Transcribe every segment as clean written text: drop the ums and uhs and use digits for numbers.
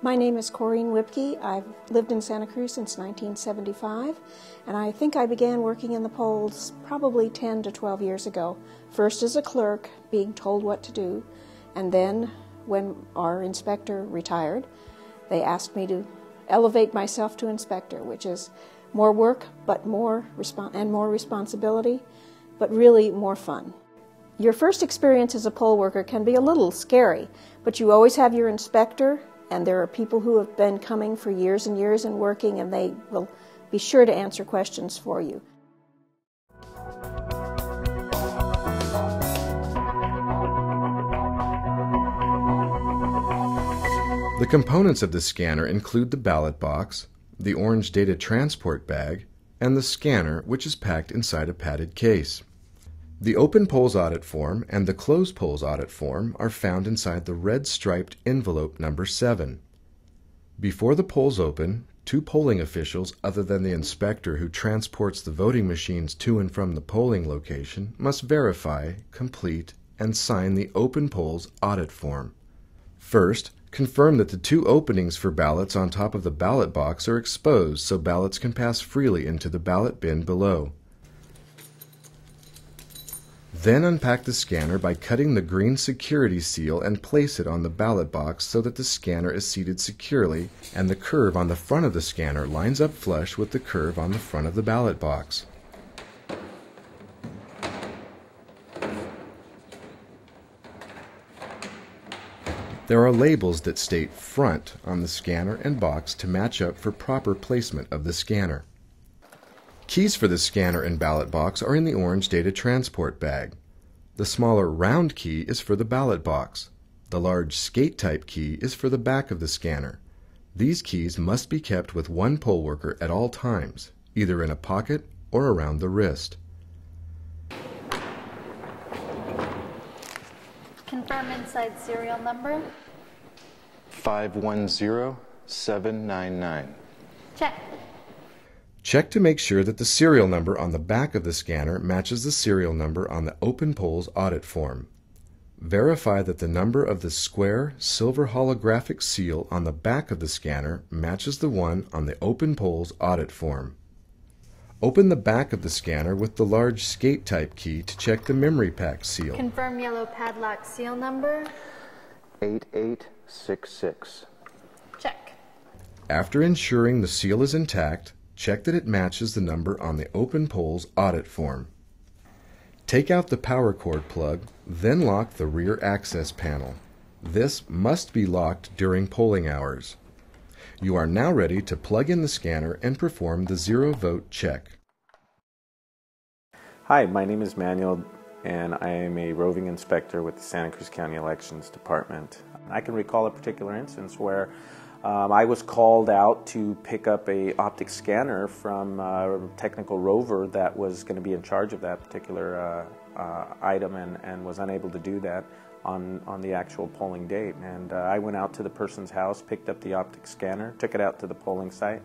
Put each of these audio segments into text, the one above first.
My name is Corrine Whipke. I've lived in Santa Cruz since 1975, and I think I began working in the polls probably 10 to 12 years ago. First as a clerk, being told what to do, and then when our inspector retired, they asked me to elevate myself to inspector, which is more work, but more responsibility, but really more fun. Your first experience as a poll worker can be a little scary, but you always have your inspector, and there are people who have been coming for years and years and working, and they will be sure to answer questions for you. The components of the scanner include the ballot box, the orange data transport bag, and the scanner, which is packed inside a padded case. The open polls audit form and the closed polls audit form are found inside the red striped envelope number 7. Before the polls open, 2 polling officials other than the inspector who transports the voting machines to and from the polling location must verify, complete, and sign the open polls audit form. First, confirm that the 2 openings for ballots on top of the ballot box are exposed so ballots can pass freely into the ballot bin below. Then unpack the scanner by cutting the green security seal and place it on the ballot box so that the scanner is seated securely and the curve on the front of the scanner lines up flush with the curve on the front of the ballot box. There are labels that state front on the scanner and box to match up for proper placement of the scanner. Keys for the scanner and ballot box are in the orange data transport bag. The smaller round key is for the ballot box. The large skate type key is for the back of the scanner. These keys must be kept with one poll worker at all times, either in a pocket or around the wrist. Confirm inside serial number. 510799. Check. Check to make sure that the serial number on the back of the scanner matches the serial number on the open polls audit form. Verify that the number of the square silver holographic seal on the back of the scanner matches the one on the open polls audit form. Open the back of the scanner with the large skate type key to check the memory pack seal. Confirm yellow padlock seal number. 8866. Check. After ensuring the seal is intact, check that it matches the number on the open polls audit form. Take out the power cord plug, then lock the rear access panel. This must be locked during polling hours. You are now ready to plug in the scanner and perform the zero vote check. Hi, my name is Manuel, and I am a roving inspector with the Santa Cruz County Elections Department. I can recall a particular instance where I was called out to pick up a optic scanner from a technical rover that was going to be in charge of that particular item and was unable to do that on the actual polling date. And I went out to the person's house, picked up the optic scanner, took it out to the polling site,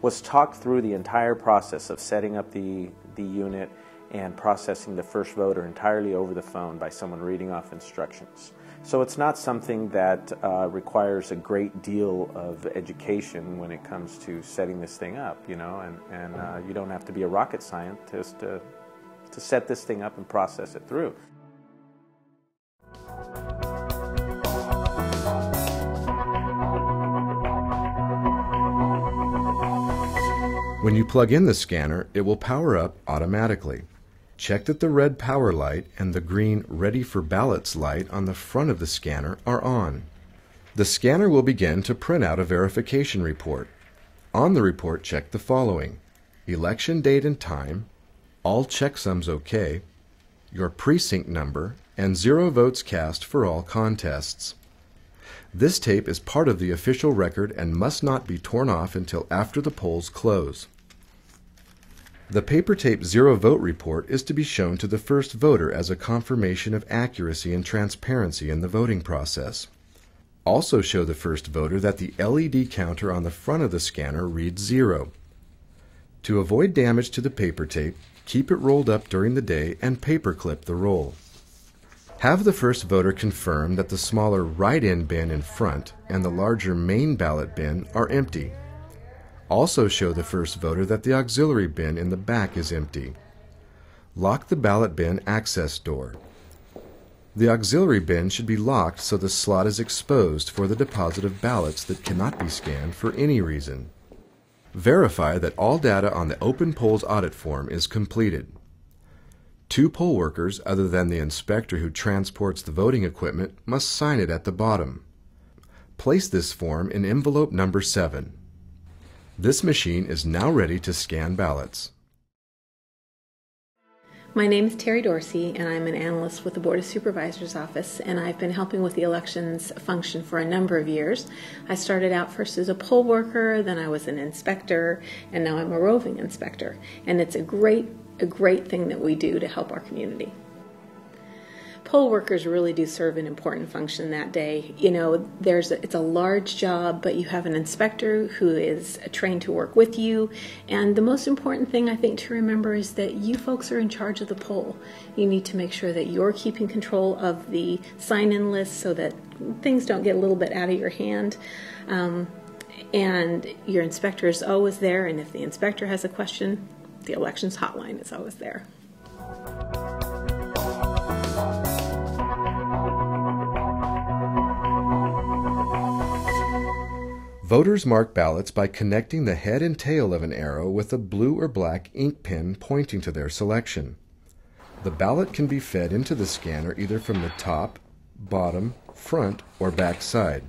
was talked through the entire process of setting up the unit and processing the first voter entirely over the phone by someone reading off instructions. So it's not something that requires a great deal of education when it comes to setting this thing up, you know, and you don't have to be a rocket scientist to set this thing up and process it through. When you plug in the scanner, it will power up automatically. Check that the red power light and the green Ready for Ballots light on the front of the scanner are on. The scanner will begin to print out a verification report. On the report, check the following: election date and time, all checksums okay, your precinct number, and 0 votes cast for all contests. This tape is part of the official record and must not be torn off until after the polls close. The paper tape 0 vote report is to be shown to the first voter as a confirmation of accuracy and transparency in the voting process. Also show the first voter that the LED counter on the front of the scanner reads 0. To avoid damage to the paper tape, keep it rolled up during the day and paperclip the roll. Have the first voter confirm that the smaller write-in bin in front and the larger main ballot bin are empty. Also show the first voter that the auxiliary bin in the back is empty. Lock the ballot bin access door. The auxiliary bin should be locked so the slot is exposed for the deposit of ballots that cannot be scanned for any reason. Verify that all data on the open polls audit form is completed. 2 poll workers other than the inspector who transports the voting equipment must sign it at the bottom. Place this form in envelope number 7. This machine is now ready to scan ballots. My name is Terry Dorsey, and I'm an analyst with the Board of Supervisors office, and I've been helping with the elections function for a number of years. I started out first as a poll worker, then I was an inspector, and now I'm a roving inspector. And it's a great thing that we do to help our community. Poll workers really do serve an important function that day. You know, it's a large job, but you have an inspector who is trained to work with you. And the most important thing I think to remember is that you folks are in charge of the poll. You need to make sure that you're keeping control of the sign-in list so that things don't get a little bit out of your hand. And your inspector is always there, and if the inspector has a question, the elections hotline is always there. Voters mark ballots by connecting the head and tail of an arrow with a blue or black ink pen pointing to their selection. The ballot can be fed into the scanner either from the top, bottom, front, or back side.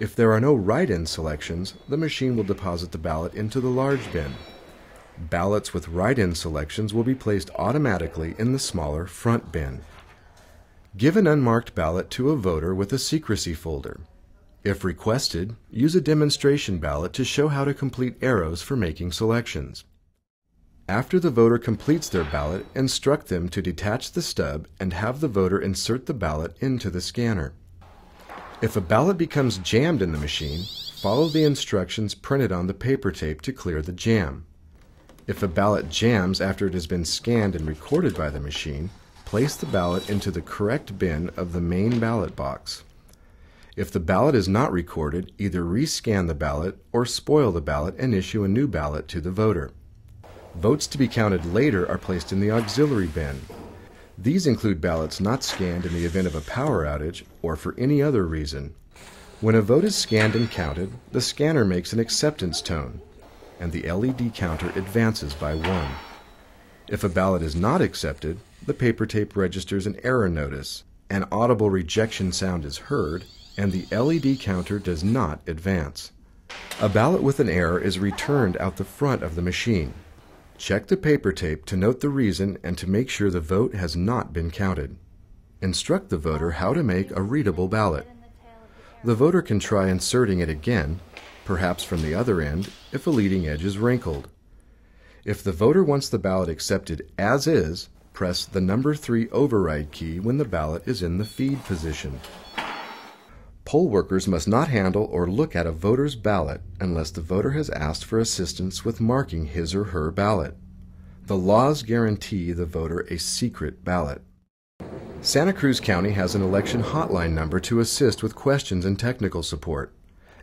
If there are no write-in selections, the machine will deposit the ballot into the large bin. Ballots with write-in selections will be placed automatically in the smaller front bin. Give an unmarked ballot to a voter with a secrecy folder. If requested, use a demonstration ballot to show how to complete arrows for making selections. After the voter completes their ballot, instruct them to detach the stub and have the voter insert the ballot into the scanner. If a ballot becomes jammed in the machine, follow the instructions printed on the paper tape to clear the jam. If a ballot jams after it has been scanned and recorded by the machine, place the ballot into the correct bin of the main ballot box. If the ballot is not recorded, either rescan the ballot or spoil the ballot and issue a new ballot to the voter. Votes to be counted later are placed in the auxiliary bin. These include ballots not scanned in the event of a power outage or for any other reason. When a vote is scanned and counted, the scanner makes an acceptance tone, and the LED counter advances by 1. If a ballot is not accepted, the paper tape registers an error notice, an audible rejection sound is heard, and the LED counter does not advance. A ballot with an error is returned out the front of the machine. Check the paper tape to note the reason and to make sure the vote has not been counted. Instruct the voter how to make a readable ballot. The voter can try inserting it again, perhaps from the other end, if a leading edge is wrinkled. If the voter wants the ballot accepted as is, press the number 3 override key when the ballot is in the feed position. Poll workers must not handle or look at a voter's ballot unless the voter has asked for assistance with marking his or her ballot. The laws guarantee the voter a secret ballot. Santa Cruz County has an election hotline number to assist with questions and technical support.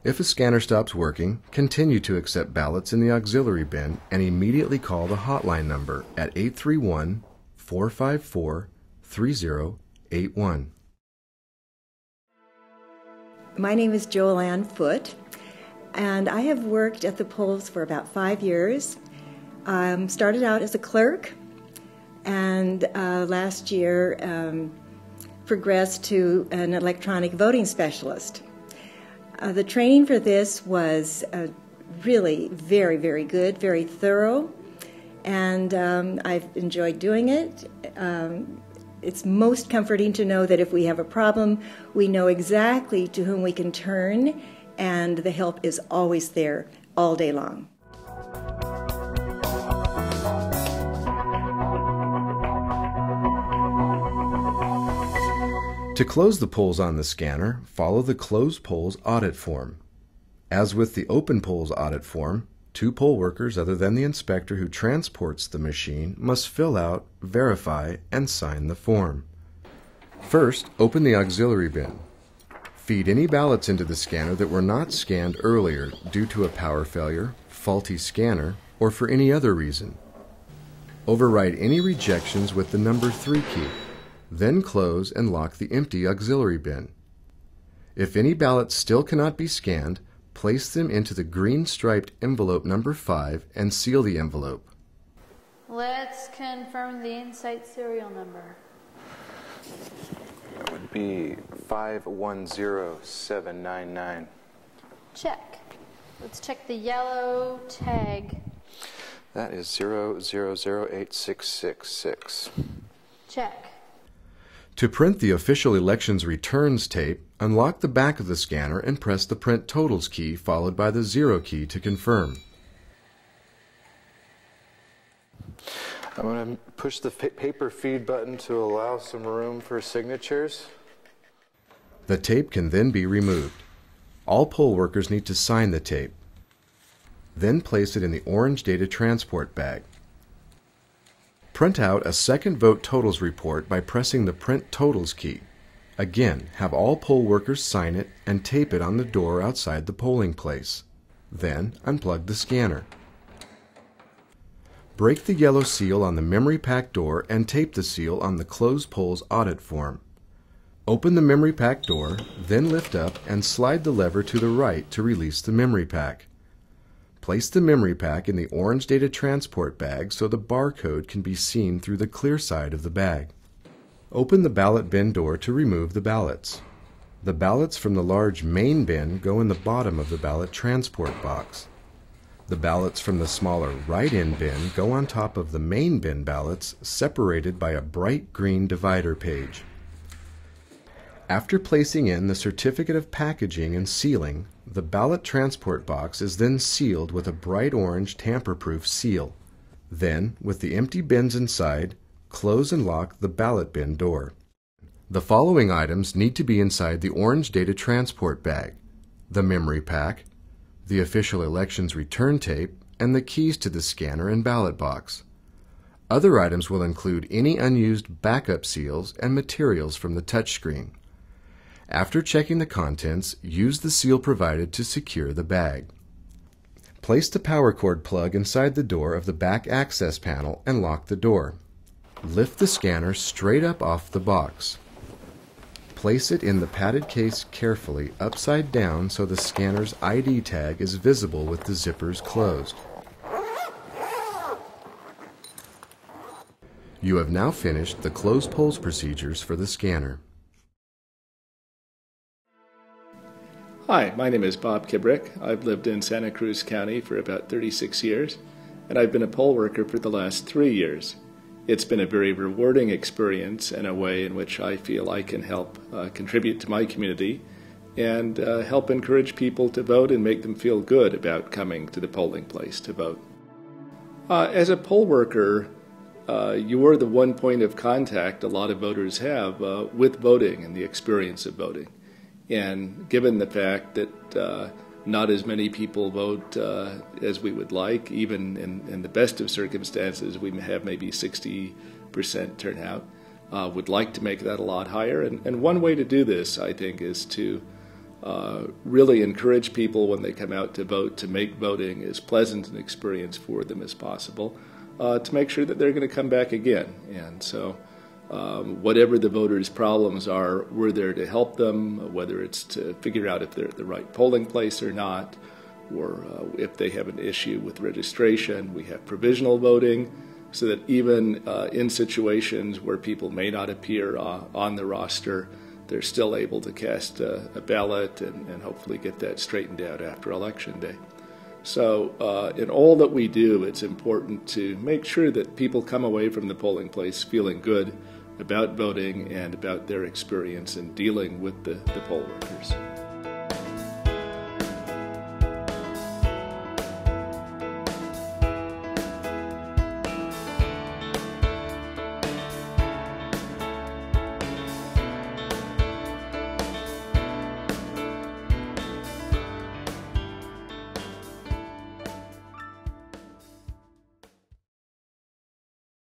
If a scanner stops working, continue to accept ballots in the auxiliary bin and immediately call the hotline number at 831-454-3081. My name is Joanne Foote, and I have worked at the polls for about 5 years. Started out as a clerk, and last year progressed to an electronic voting specialist. The training for this was really very, very good, very thorough, and I've enjoyed doing it. It's most comforting to know that if we have a problem, we know exactly to whom we can turn, and the help is always there all day long. To close the polls on the scanner, follow the Close Polls Audit Form. As with the Open Polls Audit Form, 2 poll workers other than the inspector who transports the machine must fill out, verify, and sign the form. First, open the auxiliary bin. Feed any ballots into the scanner that were not scanned earlier due to a power failure, faulty scanner, or for any other reason. Override any rejections with the number 3 key. Then close and lock the empty auxiliary bin. If any ballots still cannot be scanned, place them into the green striped envelope number 5 and seal the envelope. Let's confirm the Insight serial number. That would be 510799. Check. Let's check the yellow tag. That is 000866. Check. To print the official elections returns tape, unlock the back of the scanner and press the print totals key followed by the 0 key to confirm. I'm going to push the paper feed button to allow some room for signatures. The tape can then be removed. All poll workers need to sign the tape. Then place it in the orange data transport bag. Print out a second vote totals report by pressing the print totals key. Again, have all poll workers sign it and tape it on the door outside the polling place. Then unplug the scanner. Break the yellow seal on the memory pack door and tape the seal on the closed polls audit form. Open the memory pack door, then lift up and slide the lever to the right to release the memory pack. Place the memory pack in the orange data transport bag so the barcode can be seen through the clear side of the bag. Open the ballot bin door to remove the ballots. The ballots from the large main bin go in the bottom of the ballot transport box. The ballots from the smaller write-in bin go on top of the main bin ballots, separated by a bright green divider page. After placing in the certificate of packaging and sealing, the ballot transport box is then sealed with a bright orange tamper-proof seal. Then, with the empty bins inside, close and lock the ballot bin door. The following items need to be inside the orange data transport bag: the memory pack, the official elections return tape, and the keys to the scanner and ballot box. Other items will include any unused backup seals and materials from the touchscreen. After checking the contents, use the seal provided to secure the bag. Place the power cord plug inside the door of the back access panel and lock the door. Lift the scanner straight up off the box. Place it in the padded case carefully upside down so the scanner's ID tag is visible with the zippers closed. You have now finished the closed polls procedures for the scanner. Hi, my name is Bob Kibrick. I've lived in Santa Cruz County for about 36 years, and I've been a poll worker for the last 3 years. It's been a very rewarding experience and a way in which I feel I can help contribute to my community and help encourage people to vote and make them feel good about coming to the polling place to vote. As a poll worker, you are the one point of contact a lot of voters have with voting and the experience of voting. And given the fact that not as many people vote as we would like, even in the best of circumstances, we have maybe 60% turnout, would like to make that a lot higher. And one way to do this, I think, is to really encourage people when they come out to vote to make voting as pleasant an experience for them as possible, to make sure that they're going to come back again. And so whatever the voters' problems are, we're there to help them, whether it's to figure out if they're at the right polling place or not, or if they have an issue with registration. We have provisional voting, so that even in situations where people may not appear on the roster, they're still able to cast a ballot and hopefully get that straightened out after Election Day. So in all that we do, it's important to make sure that people come away from the polling place feeling good about voting and about their experience in dealing with the poll workers.